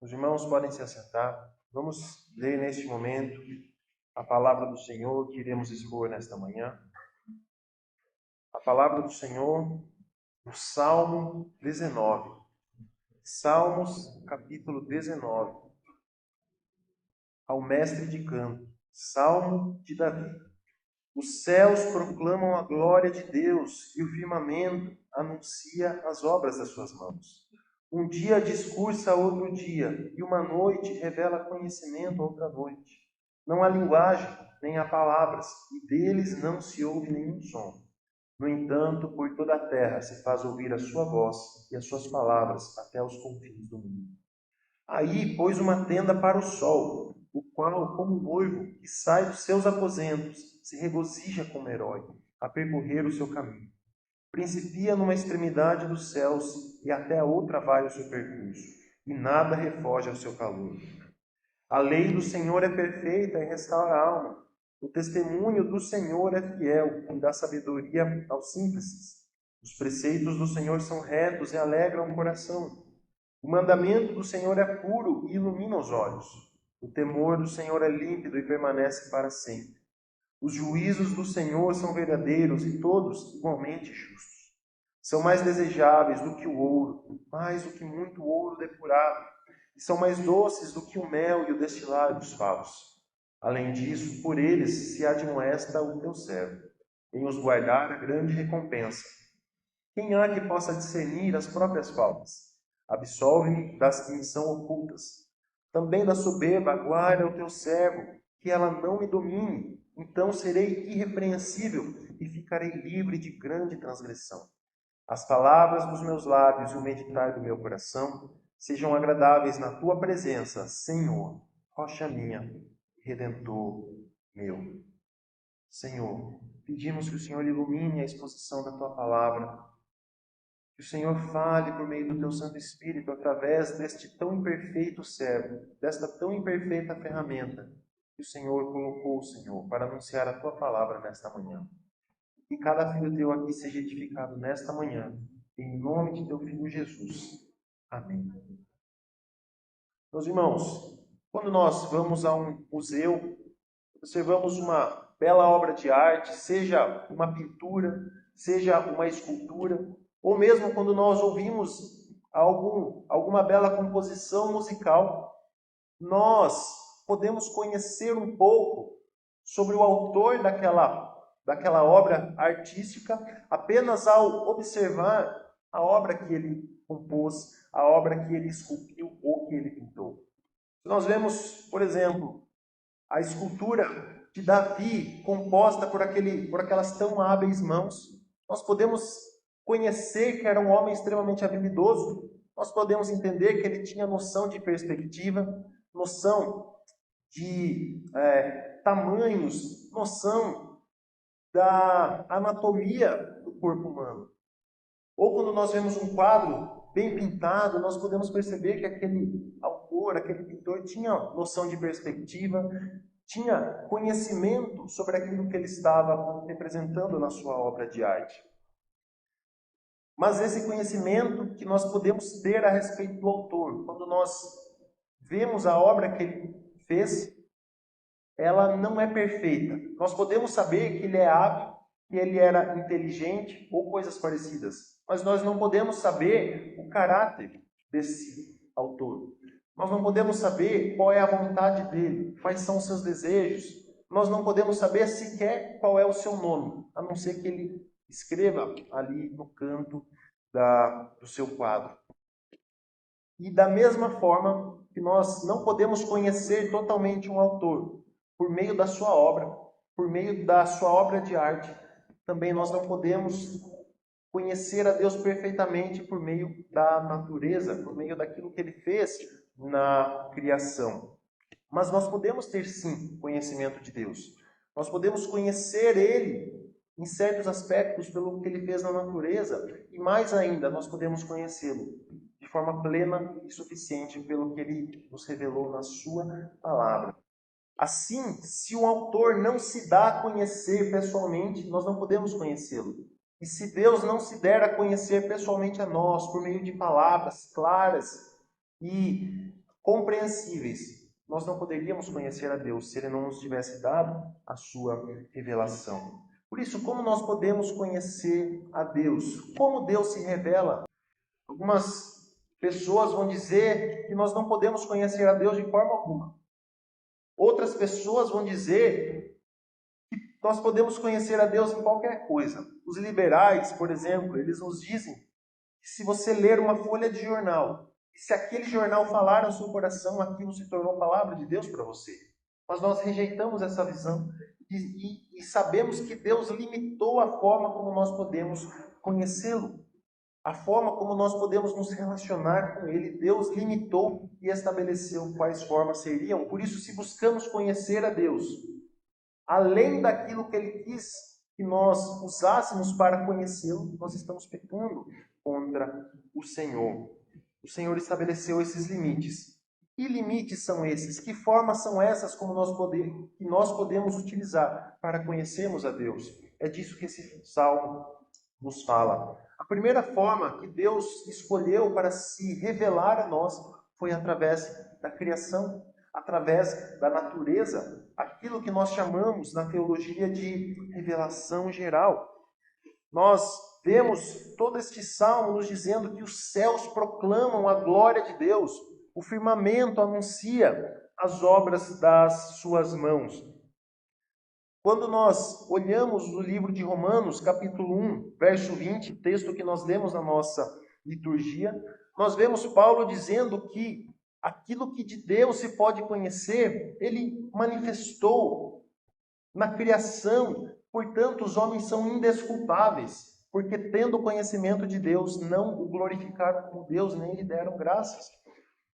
Os irmãos podem se assentar. Vamos ler neste momento a palavra do Senhor que iremos expor nesta manhã. A palavra do Senhor, no Salmo 19. Salmos, capítulo 19. Ao mestre de canto, Salmo de Davi. Os céus proclamam a glória de Deus e o firmamento anuncia as obras das suas mãos. Um dia discursa outro dia, e uma noite revela conhecimento a outra noite. Não há linguagem, nem há palavras, e deles não se ouve nenhum som. No entanto, por toda a terra se faz ouvir a sua voz e as suas palavras até os confins do mundo. Aí pôs uma tenda para o sol, o qual, como noivo que sai dos seus aposentos, se regozija como herói, a percorrer o seu caminho. Principia numa extremidade dos céus e até a outra vai o seu percurso, e nada refoge ao seu calor. A lei do Senhor é perfeita e restaura a alma. O testemunho do Senhor é fiel e dá sabedoria aos simples. Os preceitos do Senhor são retos e alegram o coração. O mandamento do Senhor é puro e ilumina os olhos. O temor do Senhor é límpido e permanece para sempre. Os juízos do Senhor são verdadeiros e todos igualmente justos. São mais desejáveis do que o ouro, mais do que muito ouro depurado, e são mais doces do que o mel e o destilado dos favos. Além disso, por eles se admoesta o teu servo, em os guardar a grande recompensa. Quem há que possa discernir as próprias faltas? Absolve-me das que me são ocultas. Também da soberba guarda o teu servo, que ela não me domine. Então serei irrepreensível e ficarei livre de grande transgressão. As palavras dos meus lábios e o meditar do meu coração sejam agradáveis na tua presença, Senhor, rocha minha e redentor meu. Senhor, pedimos que o Senhor ilumine a exposição da tua palavra, que o Senhor fale por meio do teu Santo Espírito através deste tão imperfeito servo, desta tão imperfeita ferramenta que o Senhor colocou, Senhor, para anunciar a tua palavra nesta manhã. Que cada filho teu aqui seja edificado nesta manhã, em nome de teu Filho Jesus. Amém. Meus irmãos, quando nós vamos a um museu, observamos uma bela obra de arte, seja uma pintura, seja uma escultura, ou mesmo quando nós ouvimos alguma bela composição musical, nós podemos conhecer um pouco sobre o autor daquela obra artística apenas ao observar a obra que ele compôs, a obra que ele esculpiu ou que ele pintou. Nós vemos, por exemplo, a escultura de Davi composta por aquelas tão hábeis mãos. Nós podemos conhecer que era um homem extremamente habilidoso. Nós podemos entender que ele tinha noção de perspectiva, noção de tamanhos, noção da anatomia do corpo humano. Ou quando nós vemos um quadro bem pintado, nós podemos perceber que aquele autor, aquele pintor tinha noção de perspectiva, tinha conhecimento sobre aquilo que ele estava representando na sua obra de arte. Mas esse conhecimento que nós podemos ter a respeito do autor, quando nós vemos a obra que ele fez, ela não é perfeita. Nós podemos saber que ele é hábil, que ele era inteligente ou coisas parecidas, mas nós não podemos saber o caráter desse autor. Nós não podemos saber qual é a vontade dele, quais são os seus desejos. Nós não podemos saber sequer qual é o seu nome, a não ser que ele escreva ali no canto do seu quadro. E da mesma forma que nós não podemos conhecer totalmente um autor por meio da sua obra, por meio da sua obra de arte, também nós não podemos conhecer a Deus perfeitamente por meio da natureza, por meio daquilo que ele fez na criação. Mas nós podemos ter sim conhecimento de Deus. Nós podemos conhecer ele em certos aspectos pelo que ele fez na natureza, e mais ainda, nós podemos conhecê-lo de forma plena e suficiente pelo que ele nos revelou na sua palavra. Assim, se o autor não se dá a conhecer pessoalmente, nós não podemos conhecê-lo. E se Deus não se der a conhecer pessoalmente a nós, por meio de palavras claras e compreensíveis. Nós não poderíamos conhecer a Deus se Ele não nos tivesse dado a sua revelação. Por isso, como nós podemos conhecer a Deus? Como Deus se revela? Algumas pessoas vão dizer que nós não podemos conhecer a Deus de forma alguma. Outras pessoas vão dizer que nós podemos conhecer a Deus em qualquer coisa. Os liberais, por exemplo, eles nos dizem que se você ler uma folha de jornal, e se aquele jornal falar no seu coração, aquilo se tornou palavra de Deus para você. Mas nós rejeitamos essa visão e sabemos que Deus limitou a forma como nós podemos conhecê-lo. A forma como nós podemos nos relacionar com Ele, Deus limitou e estabeleceu quais formas seriam. Por isso, se buscamos conhecer a Deus, além daquilo que Ele quis que nós usássemos para conhecê-lo, nós estamos pecando contra o Senhor. O Senhor estabeleceu esses limites. Que limites são esses? Que formas são essas que nós podemos utilizar para conhecermos a Deus? É disso que esse salmo nos fala. A primeira forma que Deus escolheu para se revelar a nós foi através da criação, através da natureza, aquilo que nós chamamos na teologia de revelação geral. Nós vemos todo este salmo nos dizendo que os céus proclamam a glória de Deus, o firmamento anuncia as obras das suas mãos. Quando nós olhamos o livro de Romanos, capítulo 1, verso 20, texto que nós lemos na nossa liturgia, nós vemos Paulo dizendo que aquilo que de Deus se pode conhecer, ele manifestou na criação. Portanto, os homens são indesculpáveis, porque tendo conhecimento de Deus, não o glorificaram como Deus, nem lhe deram graças.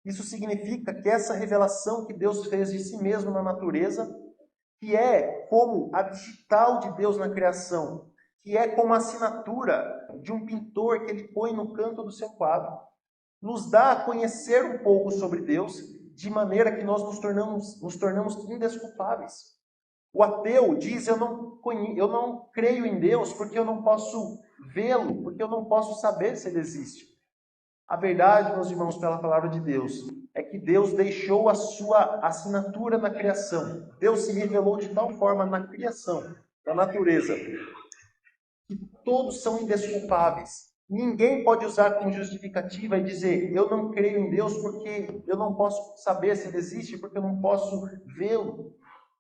Isso significa que essa revelação que Deus fez de si mesmo na natureza, que é como a digital de Deus na criação, que é como a assinatura de um pintor que ele põe no canto do seu quadro, nos dá a conhecer um pouco sobre Deus, de maneira que nós nos tornamos indesculpáveis. O ateu diz, eu não creio em Deus porque eu não posso vê-lo, porque eu não posso saber se ele existe. A verdade, meus irmãos, pela palavra de Deus, é que Deus deixou a sua assinatura na criação. Deus se revelou de tal forma na criação, da natureza, que todos são indesculpáveis. Ninguém pode usar como justificativa e dizer, eu não creio em Deus porque eu não posso saber se ele existe, porque eu não posso vê-lo.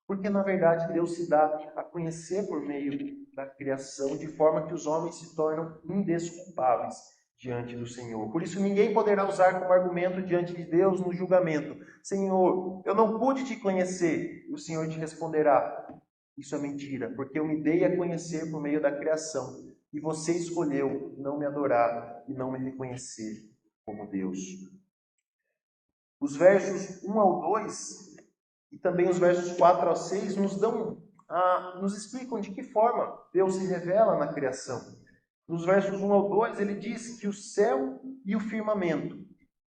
Porque, na verdade, Deus se dá a conhecer por meio da criação, de forma que os homens se tornam indesculpáveis diante do Senhor. Por isso, ninguém poderá usar como argumento diante de Deus no julgamento, Senhor, eu não pude te conhecer. E o Senhor te responderá, isso é mentira, porque eu me dei a conhecer por meio da criação, e você escolheu não me adorar e não me reconhecer como Deus. Os versos 1 ao 2 e também os versos 4 ao 6 nos explicam de que forma Deus se revela na criação. Nos versos 1 ao 2, ele diz que o céu e o firmamento,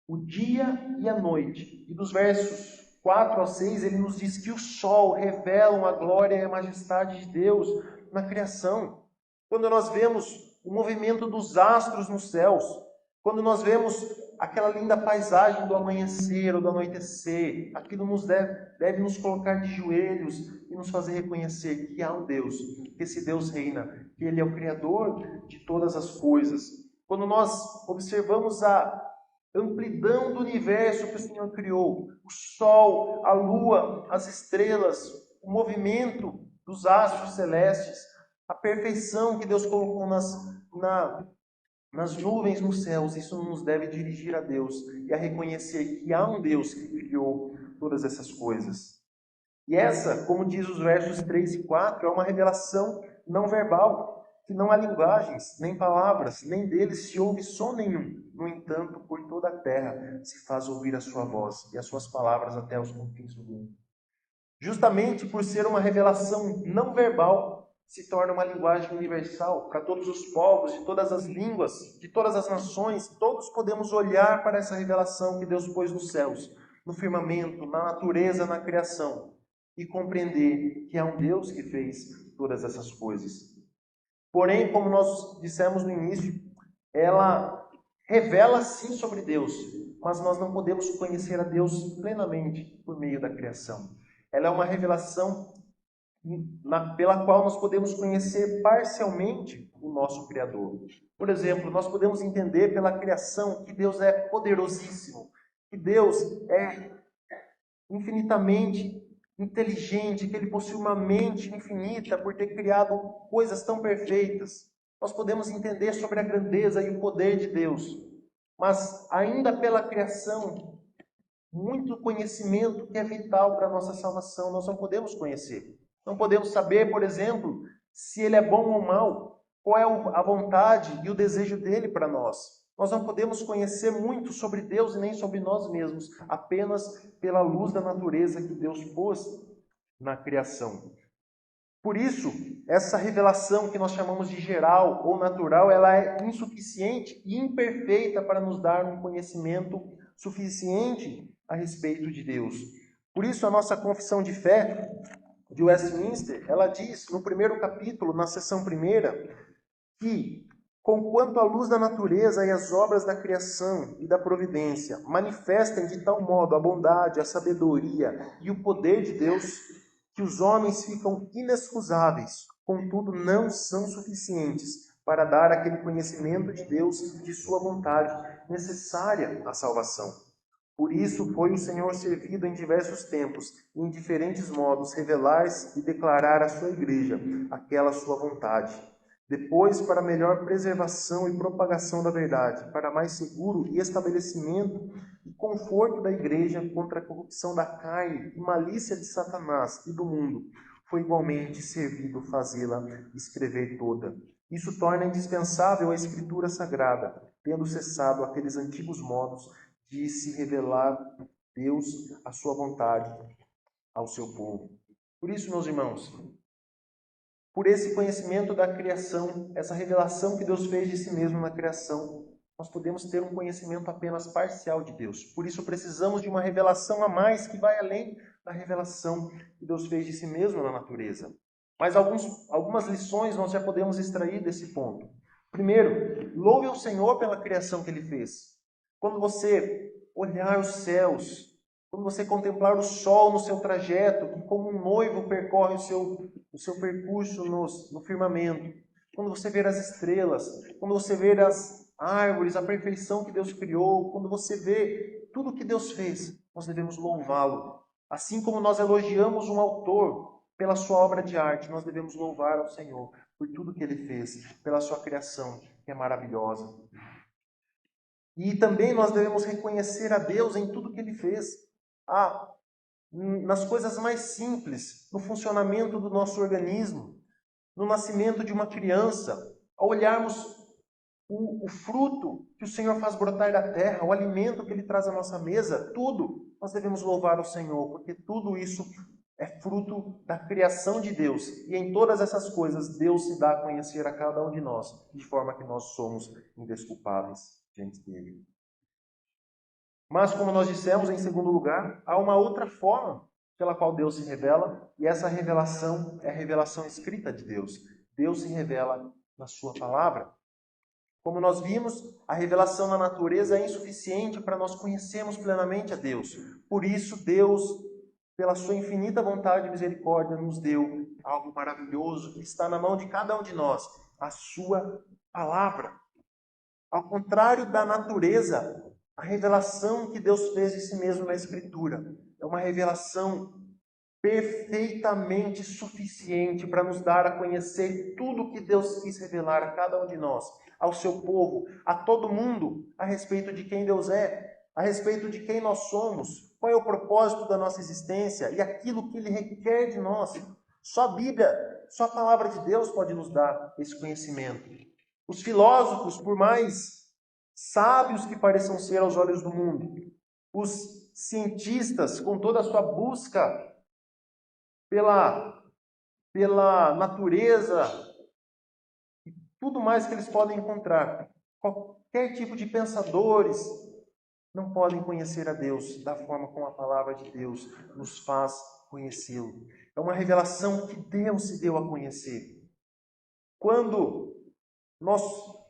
o dia e a noite. E dos versos 4 ao 6, ele nos diz que o sol revelam a glória e a majestade de Deus na criação. Quando nós vemos o movimento dos astros nos céus, quando nós vemos aquela linda paisagem do amanhecer ou do anoitecer, aquilo deve nos colocar de joelhos e nos fazer reconhecer que há um Deus, que esse Deus reina, que Ele é o Criador de todas as coisas. Quando nós observamos a amplidão do universo que o Senhor criou, o sol, a lua, as estrelas, o movimento dos astros celestes, a perfeição que Deus colocou nas nuvens nos céus, isso nos deve dirigir a Deus e a reconhecer que há um Deus que criou todas essas coisas. E essa, como diz os versos 3 e 4, é uma revelação não verbal, que não há linguagens, nem palavras, nem deles se ouve som nenhum. No entanto, por toda a terra se faz ouvir a sua voz e as suas palavras até os confins do mundo. Justamente por ser uma revelação não verbal, se torna uma linguagem universal para todos os povos, de todas as línguas, de todas as nações. Todos podemos olhar para essa revelação que Deus pôs nos céus, no firmamento, na natureza, na criação, e compreender que há um Deus que fez todas essas coisas. Porém, como nós dissemos no início, ela revela sim sobre Deus, mas nós não podemos conhecer a Deus plenamente por meio da criação. Ela é uma revelação pela qual nós podemos conhecer parcialmente o nosso Criador. Por exemplo, nós podemos entender pela criação que Deus é poderosíssimo, que Deus é infinitamente inteligente, que Ele possui uma mente infinita por ter criado coisas tão perfeitas. Nós podemos entender sobre a grandeza e o poder de Deus, mas ainda pela criação, muito conhecimento que é vital para a nossa salvação nós não podemos conhecer. Não podemos saber, por exemplo, se Ele é bom ou mau, qual é a vontade e o desejo dEle para nós. Nós não podemos conhecer muito sobre Deus e nem sobre nós mesmos, apenas pela luz da natureza que Deus pôs na criação. Por isso, essa revelação que nós chamamos de geral ou natural, ela é insuficiente e imperfeita para nos dar um conhecimento suficiente a respeito de Deus. Por isso, a nossa confissão de fé de Westminster, ela diz no primeiro capítulo, na seção primeira, que, conquanto a luz da natureza e as obras da criação e da providência manifestem de tal modo a bondade, a sabedoria e o poder de Deus, que os homens ficam inexcusáveis, contudo não são suficientes para dar aquele conhecimento de Deus e de sua vontade necessária à salvação. Por isso foi o Senhor servido em diversos tempos, e em diferentes modos, revelar-se e declarar à sua igreja aquela sua vontade. Depois, para melhor preservação e propagação da verdade, para mais seguro estabelecimento e conforto da igreja contra a corrupção da carne e malícia de Satanás e do mundo, foi igualmente servido fazê-la escrever toda. Isso torna indispensável a Escritura Sagrada, tendo cessado aqueles antigos modos de se revelar Deus a sua vontade ao seu povo. Por isso, meus irmãos, por esse conhecimento da criação, essa revelação que Deus fez de si mesmo na criação, nós podemos ter um conhecimento apenas parcial de Deus. Por isso precisamos de uma revelação a mais que vai além da revelação que Deus fez de si mesmo na natureza. Mas algumas lições nós já podemos extrair desse ponto. Primeiro, louve ao Senhor pela criação que Ele fez. Quando você olhar os céus, quando você contemplar o sol no seu trajeto, que como um noivo percorre o seu percurso no firmamento, quando você ver as estrelas, quando você ver as árvores, a perfeição que Deus criou, quando você vê tudo que Deus fez, nós devemos louvá-lo. Assim como nós elogiamos um autor pela sua obra de arte, nós devemos louvar ao Senhor por tudo que Ele fez, pela sua criação, que é maravilhosa. E também nós devemos reconhecer a Deus em tudo que Ele fez. Nas coisas mais simples, no funcionamento do nosso organismo, no nascimento de uma criança, ao olharmos o fruto que o Senhor faz brotar da terra, o alimento que Ele traz à nossa mesa, tudo nós devemos louvar ao Senhor, porque tudo isso é fruto da criação de Deus. E em todas essas coisas, Deus se dá a conhecer a cada um de nós, de forma que nós somos indesculpáveis diante dele. Mas, como nós dissemos, em segundo lugar, há uma outra forma pela qual Deus se revela, e essa revelação é a revelação escrita de Deus. Deus se revela na sua palavra. Como nós vimos, a revelação na natureza é insuficiente para nós conhecermos plenamente a Deus. Por isso, Deus, pela sua infinita vontade e misericórdia, nos deu algo maravilhoso que está na mão de cada um de nós, a sua palavra. Ao contrário da natureza, a revelação que Deus fez de si mesmo na Escritura é uma revelação perfeitamente suficiente para nos dar a conhecer tudo que Deus quis revelar a cada um de nós, ao seu povo, a todo mundo, a respeito de quem Deus é, a respeito de quem nós somos, qual é o propósito da nossa existência e aquilo que Ele requer de nós. Só a Bíblia, só a palavra de Deus pode nos dar esse conhecimento. Os filósofos, por mais sábios que pareçam ser aos olhos do mundo, os cientistas, com toda a sua busca pela natureza e tudo mais que eles podem encontrar, qualquer tipo de pensadores, não podem conhecer a Deus da forma como a palavra de Deus nos faz conhecê-lo. É uma revelação que Deus se deu a conhecer. Quando nós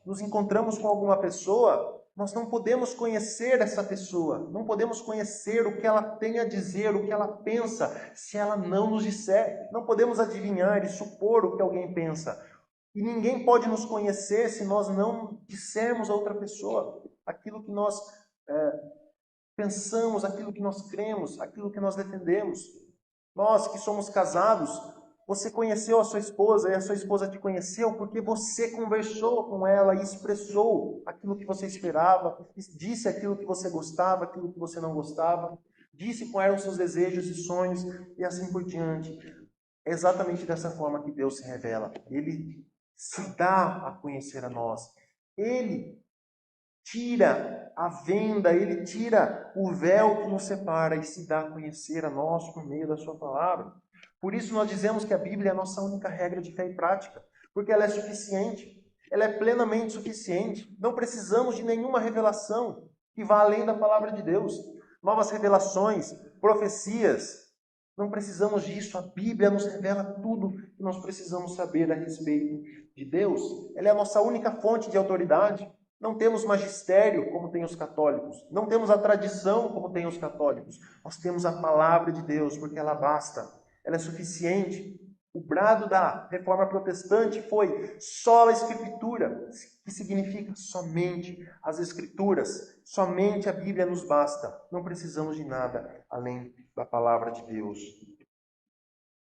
nos encontramos com alguma pessoa, Nós não podemos conhecer essa pessoa, não podemos conhecer o que ela tem a dizer, o que ela pensa, se ela não nos disser. Não podemos adivinhar e supor o que alguém pensa. E ninguém pode nos conhecer se nós não dissermos a outra pessoa aquilo que nós pensamos, aquilo que nós cremos, aquilo que nós defendemos. Nós que somos casados, você conheceu a sua esposa e a sua esposa te conheceu porque você conversou com ela e expressou aquilo que você esperava, disse aquilo que você gostava, aquilo que você não gostava, disse quais eram os seus desejos e sonhos e assim por diante. É exatamente dessa forma que Deus se revela. Ele se dá a conhecer a nós. Ele tira a venda, ele tira o véu que nos separa e se dá a conhecer a nós por meio da sua palavra. Por isso nós dizemos que a Bíblia é a nossa única regra de fé e prática, porque ela é suficiente, ela é plenamente suficiente. Não precisamos de nenhuma revelação que vá além da palavra de Deus. Novas revelações, profecias, não precisamos disso. A Bíblia nos revela tudo que nós precisamos saber a respeito de Deus. Ela é a nossa única fonte de autoridade. Não temos magistério como tem os católicos. Não temos a tradição como tem os católicos. Nós temos a palavra de Deus, porque ela basta. Ela é suficiente. O brado da reforma protestante foi sola escritura, que significa somente as escrituras. Somente a Bíblia nos basta. Não precisamos de nada além da palavra de Deus.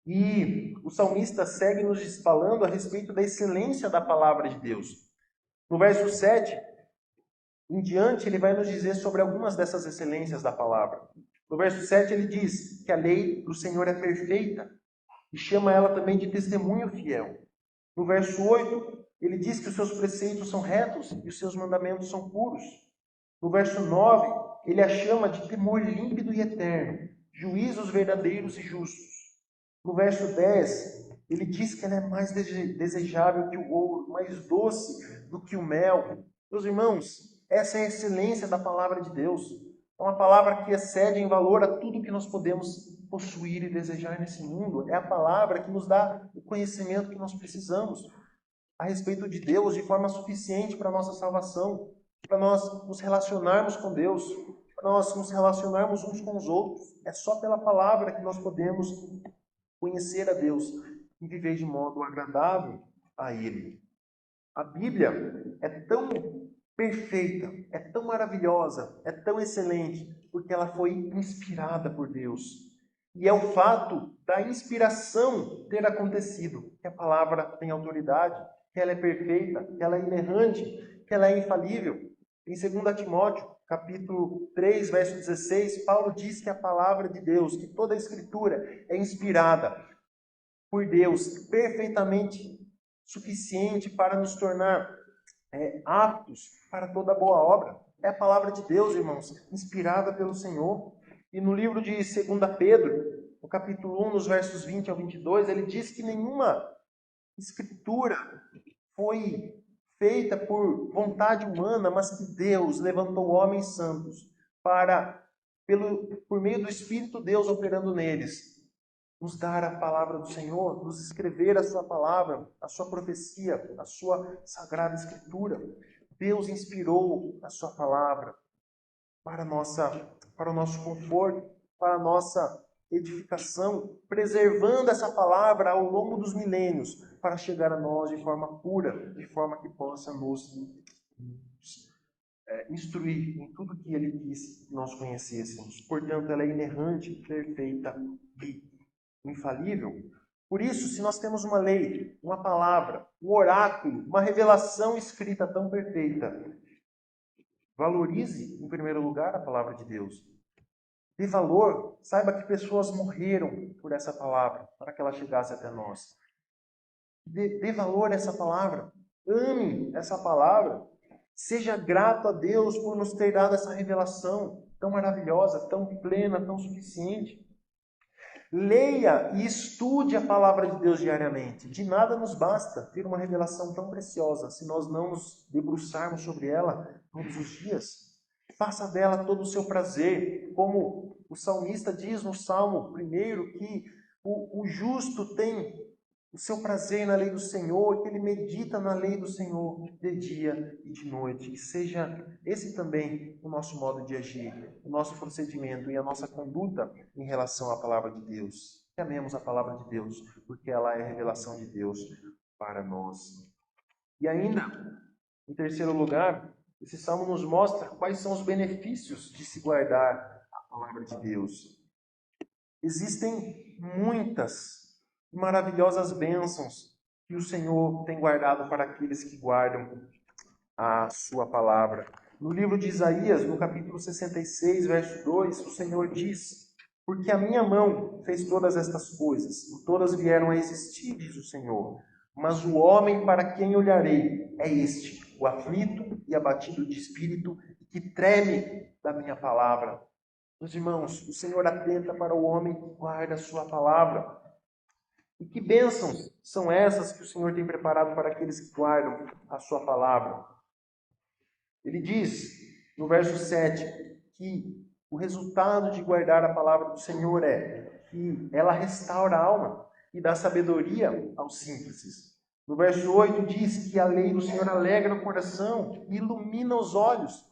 E o salmista segue nos falando a respeito da excelência da palavra de Deus. No verso 7 em diante, ele vai nos dizer sobre algumas dessas excelências da palavra. No verso 7 ele diz que a lei do Senhor é perfeita e chama ela também de testemunho fiel. No verso 8, ele diz que os seus preceitos são retos e os seus mandamentos são puros. No verso 9, ele a chama de temor límpido e eterno, juízos verdadeiros e justos. No verso 10, ele diz que ela é mais desejável que o ouro, mais doce do que o mel. Meus irmãos, essa é a excelência da palavra de Deus. É uma palavra que excede em valor a tudo que nós podemos possuir e desejar nesse mundo. É a palavra que nos dá o conhecimento que nós precisamos a respeito de Deus de forma suficiente para a nossa salvação, para nós nos relacionarmos com Deus, para nós nos relacionarmos uns com os outros. É só pela palavra que nós podemos conhecer a Deus e viver de modo agradável a Ele. A Bíblia é tão perfeita, é tão maravilhosa, é tão excelente, porque ela foi inspirada por Deus. E é o fato da inspiração ter acontecido, que a palavra tem autoridade, que ela é perfeita, que ela é inerrante, que ela é infalível. Em 2 Timóteo, capítulo 3, verso 16, Paulo diz que a palavra de Deus, que toda a Escritura é inspirada por Deus, perfeitamente suficiente para nos tornar aptos para toda boa obra. É a palavra de Deus, irmãos, inspirada pelo Senhor. E no livro de 2 Pedro, no capítulo 1, nos versos 20 ao 22, ele diz que nenhuma escritura foi feita por vontade humana, mas que Deus levantou homens santos para, por meio do Espírito Deus operando neles, nos dar a palavra do Senhor, nos escrever a sua palavra, a sua profecia, a sua sagrada escritura. Deus inspirou a sua palavra para o nosso conforto, para a nossa edificação, preservando essa palavra ao longo dos milênios, para chegar a nós de forma pura, de forma que possa nos instruir em tudo que Ele quis que nós conhecêssemos. Portanto, ela é inerrante, perfeita e infalível. Por isso, se nós temos uma lei, uma palavra, um oráculo, uma revelação escrita tão perfeita, valorize, em primeiro lugar, a palavra de Deus. Dê valor, saiba que pessoas morreram por essa palavra, para que ela chegasse até nós. Dê valor a essa palavra, ame essa palavra, seja grato a Deus por nos ter dado essa revelação tão maravilhosa, tão plena, tão suficiente. Leia e estude a palavra de Deus diariamente. De nada nos basta ter uma revelação tão preciosa se nós não nos debruçarmos sobre ela todos os dias. Faça dela todo o seu prazer, como o salmista diz no Salmo 1, que o justo tem o seu prazer na lei do Senhor, que ele medita na lei do Senhor de dia e de noite. Que seja esse também o nosso modo de agir, o nosso procedimento e a nossa conduta em relação à palavra de Deus. Que amemos a palavra de Deus, porque ela é a revelação de Deus para nós. E ainda, em terceiro lugar, esse salmo nos mostra quais são os benefícios de se guardar a palavra de Deus. Existem muitas maravilhosas bênçãos que o Senhor tem guardado para aqueles que guardam a sua palavra. No livro de Isaías, no capítulo 66, verso 2, o Senhor diz: porque a minha mão fez todas estas coisas, e todas vieram a existir, diz o Senhor. Mas o homem para quem olharei é este, o aflito e abatido de espírito, que treme da minha palavra. Meus irmãos, o Senhor atenta para o homem que guarda a sua palavra. E que bênçãos são essas que o Senhor tem preparado para aqueles que guardam a sua palavra? Ele diz, no verso 7, que o resultado de guardar a palavra do Senhor é que ela restaura a alma e dá sabedoria aos simples. No verso 8 diz que a lei do Senhor alegra o coração e ilumina os olhos.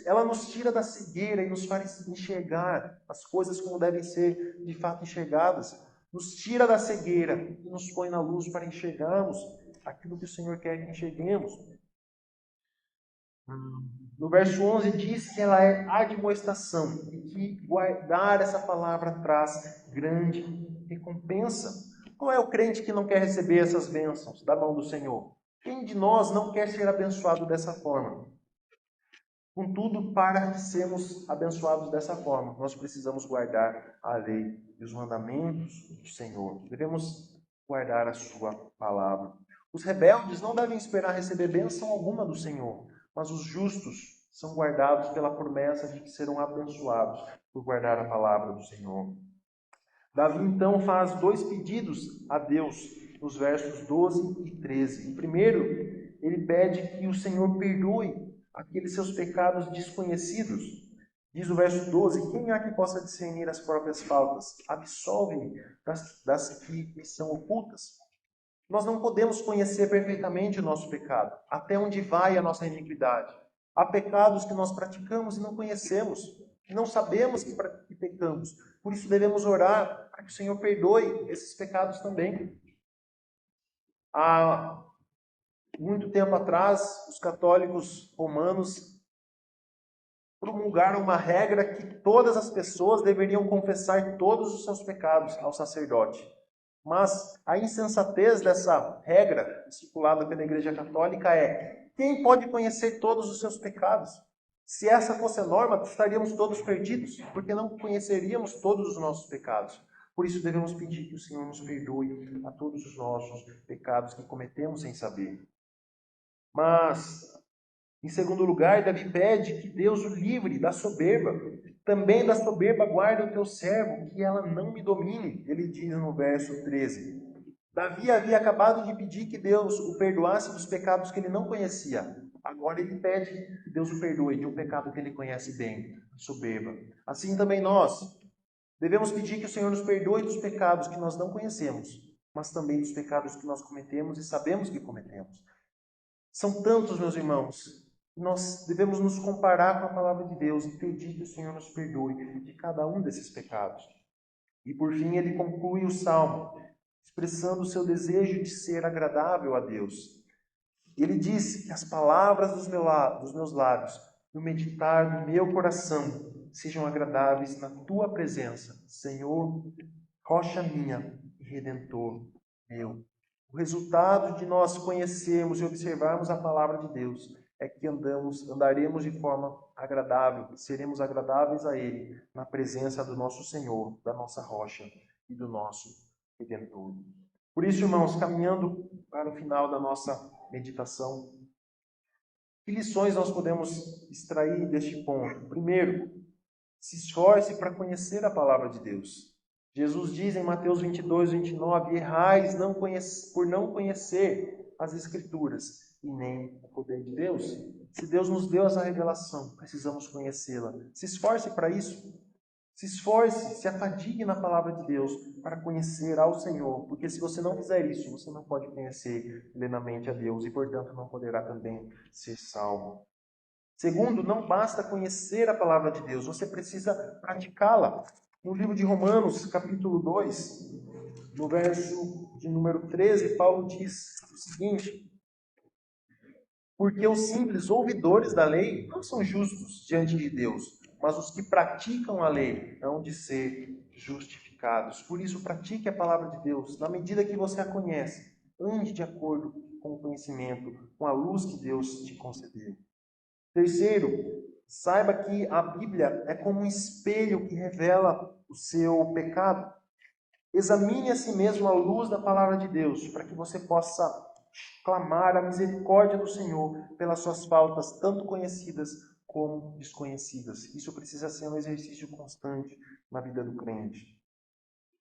Ela nos tira da cegueira e nos faz enxergar as coisas como devem ser de fato enxergadas. Nos tira da cegueira e nos põe na luz para enxergarmos aquilo que o Senhor quer que enxerguemos. No verso 11 diz que ela é admoestação e que guardar essa palavra traz grande recompensa. Qual é o crente que não quer receber essas bênçãos da mão do Senhor? Quem de nós não quer ser abençoado dessa forma? Contudo, para sermos abençoados dessa forma, nós precisamos guardar a lei e os mandamentos do Senhor. Devemos guardar a sua palavra. Os rebeldes não devem esperar receber bênção alguma do Senhor, mas os justos são guardados pela promessa de que serão abençoados por guardar a palavra do Senhor. Davi, então, faz 2 pedidos a Deus, nos versos 12 e 13. O primeiro, ele pede que o Senhor perdoe aqueles seus pecados desconhecidos. Diz o verso 12, quem há que possa discernir as próprias faltas? Absolve-me das que me são ocultas. Nós não podemos conhecer perfeitamente o nosso pecado, até onde vai a nossa iniquidade. Há pecados que nós praticamos e não conhecemos, que não sabemos que pecamos. Por isso devemos orar para que o Senhor perdoe esses pecados também. Há muito tempo atrás, os católicos romanos promulgaram uma regra que todas as pessoas deveriam confessar todos os seus pecados ao sacerdote. Mas a insensatez dessa regra, estipulada pela Igreja Católica, é: quem pode conhecer todos os seus pecados? Se essa fosse a norma, estaríamos todos perdidos, porque não conheceríamos todos os nossos pecados. Por isso devemos pedir que o Senhor nos perdoe a todos os nossos pecados que cometemos sem saber. Mas, em segundo lugar, Davi pede que Deus o livre da soberba. Também da soberba guarda o teu servo, que ela não me domine. Ele diz no verso 13. Davi havia acabado de pedir que Deus o perdoasse dos pecados que ele não conhecia. Agora ele pede que Deus o perdoe de um pecado que ele conhece bem, a soberba. Assim também nós devemos pedir que o Senhor nos perdoe dos pecados que nós não conhecemos, mas também dos pecados que nós cometemos e sabemos que cometemos. São tantos, meus irmãos. Nós devemos nos comparar com a palavra de Deus e pedir que o Senhor nos perdoe de cada um desses pecados. E por fim ele conclui o salmo, expressando o seu desejo de ser agradável a Deus. Ele disse que as palavras dos meus lábios e o meditar do meu coração sejam agradáveis na tua presença, Senhor, rocha minha e redentor meu. O resultado de nós conhecermos e observarmos a palavra de Deus é que andaremos de forma agradável, seremos agradáveis a Ele, na presença do nosso Senhor, da nossa rocha e do nosso Redentor. Por isso, irmãos, caminhando para o final da nossa meditação, que lições nós podemos extrair deste ponto? Primeiro, se esforce para conhecer a palavra de Deus. Jesus diz em Mateus 22, 29, errais por não conhecer as Escrituras e nem o poder de Deus. Se Deus nos deu essa revelação, precisamos conhecê-la. Se esforce para isso. Se esforce, se afadigue na palavra de Deus para conhecer ao Senhor, porque se você não fizer isso, você não pode conhecer plenamente a Deus e, portanto, não poderá também ser salvo. Segundo, não basta conhecer a palavra de Deus, você precisa praticá-la. No livro de Romanos, capítulo 2, no verso de número 13, Paulo diz o seguinte: porque os simples ouvidores da lei não são justos diante de Deus, mas os que praticam a lei hão de ser justificados. Por isso, pratique a palavra de Deus na medida que você a conhece. Ande de acordo com o conhecimento, com a luz que Deus te concedeu. Terceiro, saiba que a Bíblia é como um espelho que revela o seu pecado. Examine a si mesmo à luz da palavra de Deus, para que você possa clamar a misericórdia do Senhor pelas suas faltas, tanto conhecidas como desconhecidas. Isso precisa ser um exercício constante na vida do crente.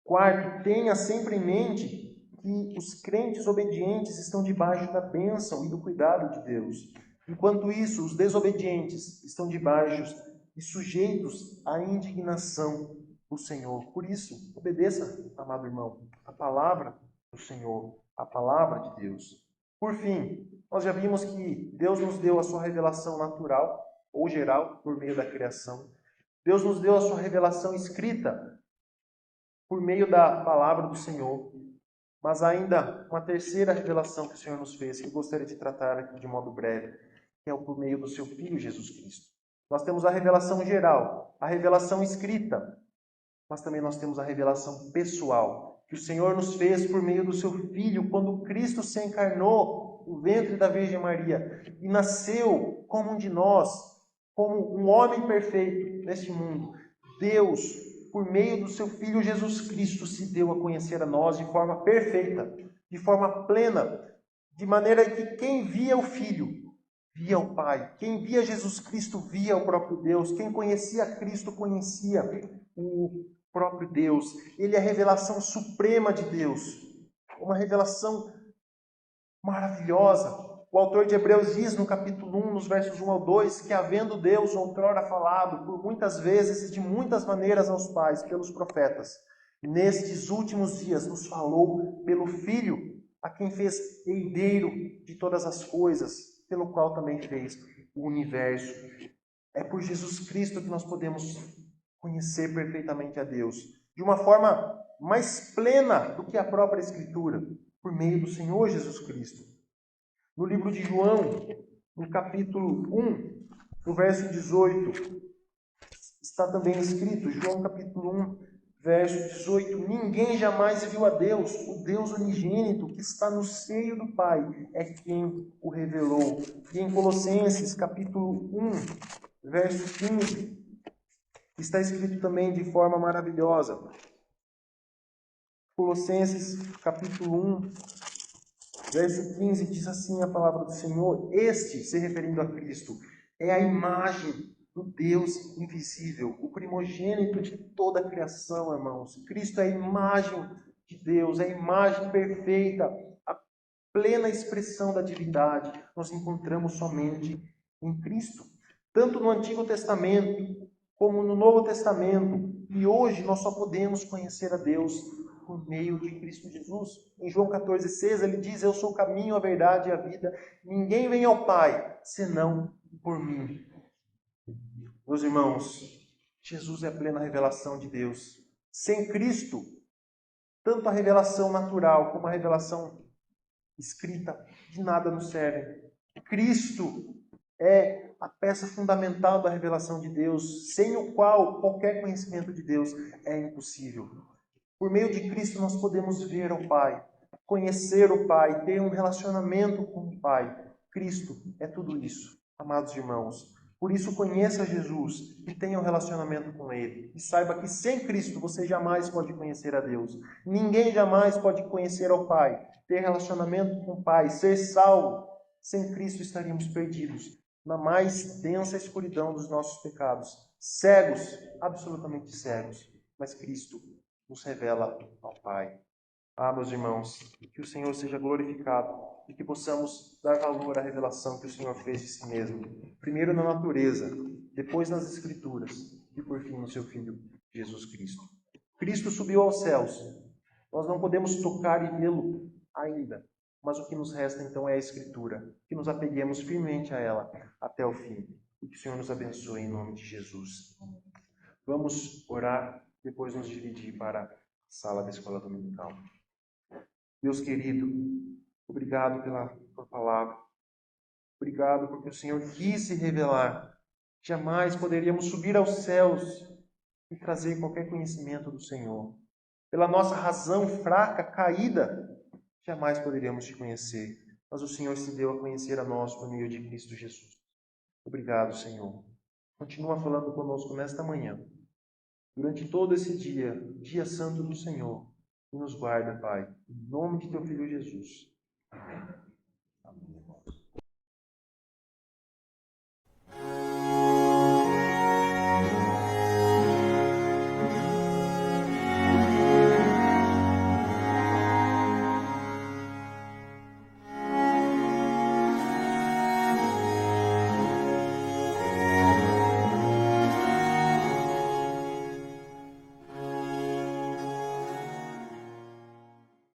Quarto, tenha sempre em mente que os crentes obedientes estão debaixo da bênção e do cuidado de Deus. Enquanto isso, os desobedientes estão debaixo e sujeitos à indignação do Senhor. Por isso, obedeça, amado irmão, a palavra do Senhor, a palavra de Deus. Por fim, nós já vimos que Deus nos deu a sua revelação natural ou geral por meio da criação. Deus nos deu a sua revelação escrita por meio da palavra do Senhor. Mas ainda uma terceira revelação que o Senhor nos fez, que eu gostaria de tratar aqui de modo breve, que é por meio do seu Filho Jesus Cristo. Nós temos a revelação geral, a revelação escrita, mas também nós temos a revelação pessoal, que o Senhor nos fez por meio do seu Filho, quando Cristo se encarnou no ventre da Virgem Maria e nasceu como um de nós, como um homem perfeito neste mundo. Deus, por meio do seu Filho Jesus Cristo, se deu a conhecer a nós de forma perfeita, de forma plena, de maneira que quem via o Filho, via o Pai. Quem via Jesus Cristo, via o próprio Deus. Quem conhecia Cristo, conhecia o próprio Deus. Ele é a revelação suprema de Deus. Uma revelação maravilhosa. O autor de Hebreus diz no capítulo 1, nos versos 1 ao 2, que havendo Deus outrora falado por muitas vezes e de muitas maneiras aos pais, pelos profetas, nestes últimos dias nos falou pelo Filho, a quem fez herdeiro de todas as coisas, pelo qual também fez o universo. É por Jesus Cristo que nós podemos conhecer perfeitamente a Deus, de uma forma mais plena do que a própria Escritura, por meio do Senhor Jesus Cristo. No livro de João, no capítulo 1, no verso 18, está também escrito, João capítulo 1, verso 18, ninguém jamais viu a Deus, o Deus unigênito que está no seio do Pai, é quem o revelou. E em Colossenses capítulo 1, verso 15, está escrito também de forma maravilhosa. Colossenses capítulo 1, verso 15, diz assim a palavra do Senhor: este, se referindo a Cristo, é a imagem do Deus invisível, o primogênito de toda a criação, irmãos. Cristo é a imagem de Deus, é a imagem perfeita, a plena expressão da divindade. Nós encontramos somente em Cristo. Tanto no Antigo Testamento, como no Novo Testamento. E hoje nós só podemos conhecer a Deus por meio de Cristo Jesus. Em João 14,6 ele diz: eu sou o caminho, a verdade e a vida. Ninguém vem ao Pai, senão por mim. Meus irmãos, Jesus é a plena revelação de Deus. Sem Cristo, tanto a revelação natural como a revelação escrita de nada nos servem. Cristo é a peça fundamental da revelação de Deus, sem o qual qualquer conhecimento de Deus é impossível. Por meio de Cristo nós podemos ver o Pai, conhecer o Pai, ter um relacionamento com o Pai. Cristo é tudo isso, amados irmãos. Por isso conheça Jesus e tenha um relacionamento com Ele. E saiba que sem Cristo você jamais pode conhecer a Deus. Ninguém jamais pode conhecer ao Pai, ter relacionamento com o Pai, ser salvo. Sem Cristo estaríamos perdidos na mais densa escuridão dos nossos pecados. Cegos, absolutamente cegos. Mas Cristo nos revela ao Pai. Meus irmãos, que o Senhor seja glorificado e que possamos dar valor à revelação que o Senhor fez de si mesmo. Primeiro na natureza, depois nas Escrituras e por fim no seu Filho Jesus Cristo. Cristo subiu aos céus. Nós não podemos tocar e vê-lo ainda. Mas o que nos resta então é a Escritura. Que nos apeguemos firmemente a ela até o fim. E que o Senhor nos abençoe em nome de Jesus. Vamos orar, depois nos dividir para a sala da escola dominical. Deus querido, obrigado pela tua palavra. Obrigado porque o Senhor quis se revelar. Jamais poderíamos subir aos céus e trazer qualquer conhecimento do Senhor. Pela nossa razão fraca, caída, jamais poderíamos te conhecer. Mas o Senhor se deu a conhecer a nós por meio de Cristo Jesus. Obrigado, Senhor. Continua falando conosco nesta manhã. Durante todo esse dia, dia santo do Senhor. E nos guarda, Pai. Em nome de teu Filho Jesus. Amém.